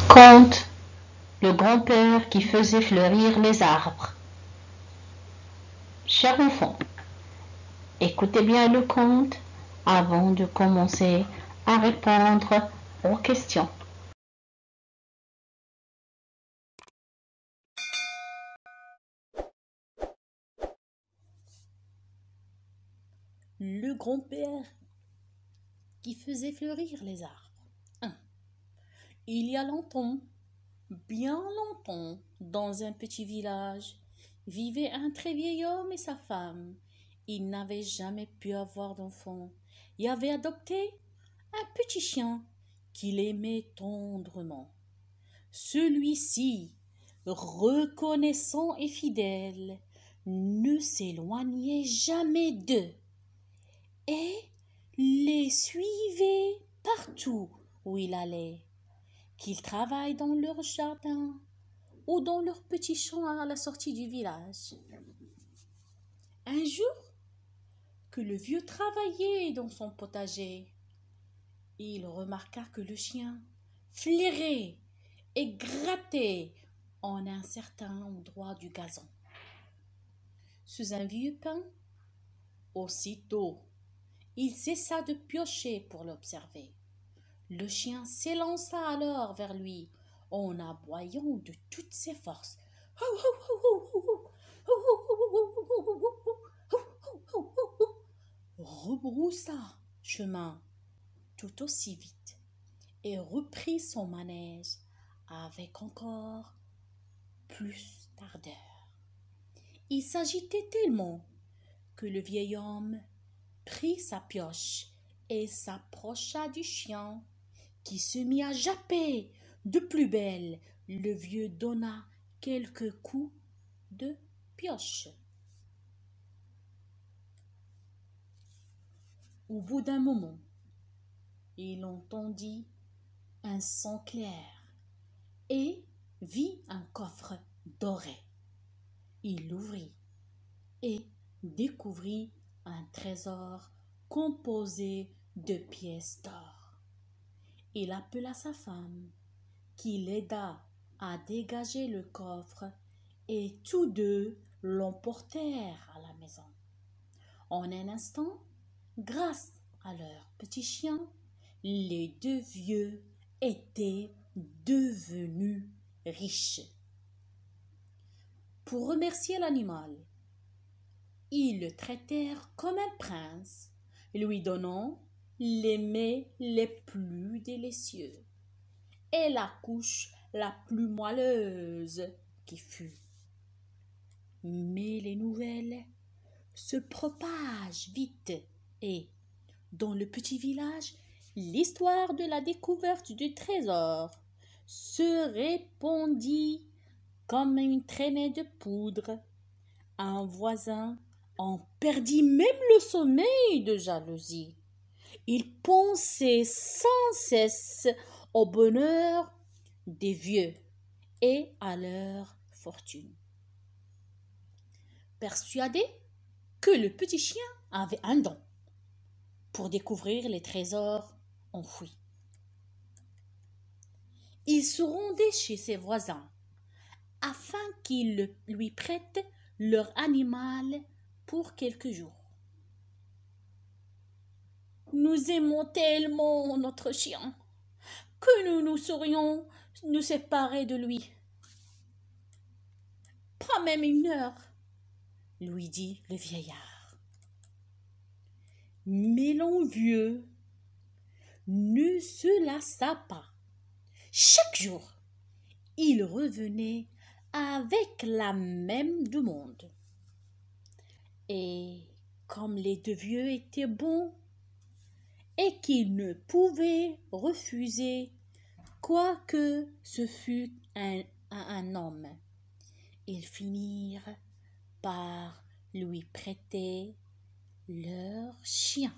Conte, le grand-père qui faisait fleurir les arbres. Cher enfant, écoutez bien le conte avant de commencer à répondre aux questions. Le grand-père qui faisait fleurir les arbres. 1. Il y a longtemps, bien longtemps, dans un petit village, vivait un très vieil homme et sa femme. Il n'avait jamais pu avoir d'enfant. Il avait adopté un petit chien qu'il aimait tendrement. Celui-ci, reconnaissant et fidèle, ne s'éloignait jamais d'eux et les suivait partout où il allait, qu'ils travaillent dans leur jardin ou dans leur petit champ à la sortie du village. Un jour, que le vieux travaillait dans son potager, il remarqua que le chien flairait et grattait en un certain endroit du gazon. Sous un vieux pin, aussitôt, il cessa de piocher pour l'observer. Le chien s'élança alors vers lui en aboyant de toutes ses forces. Rebroussa chemin tout aussi vite et reprit son manège avec encore plus d'ardeur. Il s'agitait tellement que le vieil homme prit sa pioche et s'approcha du chien qui se mit à japper de plus belle. Le vieux donna quelques coups de pioche. Au bout d'un moment, il entendit un son clair et vit un coffre doré. Il l'ouvrit et découvrit un trésor composé de pièces d'or. Il appela sa femme, qui l'aida à dégager le coffre, et tous deux l'emportèrent à la maison. En un instant, grâce à leur petit chien, les deux vieux étaient devenus riches. Pour remercier l'animal, ils le traitèrent comme un prince, lui donnant les mets les plus délicieux et la couche la plus moelleuse qui fût. Mais les nouvelles se propagent vite et, dans le petit village, l'histoire de la découverte du trésor se répandit comme une traînée de poudre. Un voisin en perdit même le sommeil de jalousie. Il pensait sans cesse au bonheur des vieux et à leur fortune. Persuadé que le petit chien avait un don pour découvrir les trésors enfouis, il se rendait chez ses voisins afin qu'ils lui prêtent leur animal pour quelques jours. Nous aimons tellement notre chien que nous nous serions nous séparer de lui. Pas même une heure, lui dit le vieillard. Mais l'envieux ne se lassa pas. Chaque jour, il revenait avec la même demande. Et comme les deux vieux étaient bons et qu'ils ne pouvaient refuser quoique ce fût un homme, ils finirent par lui prêter leur chien.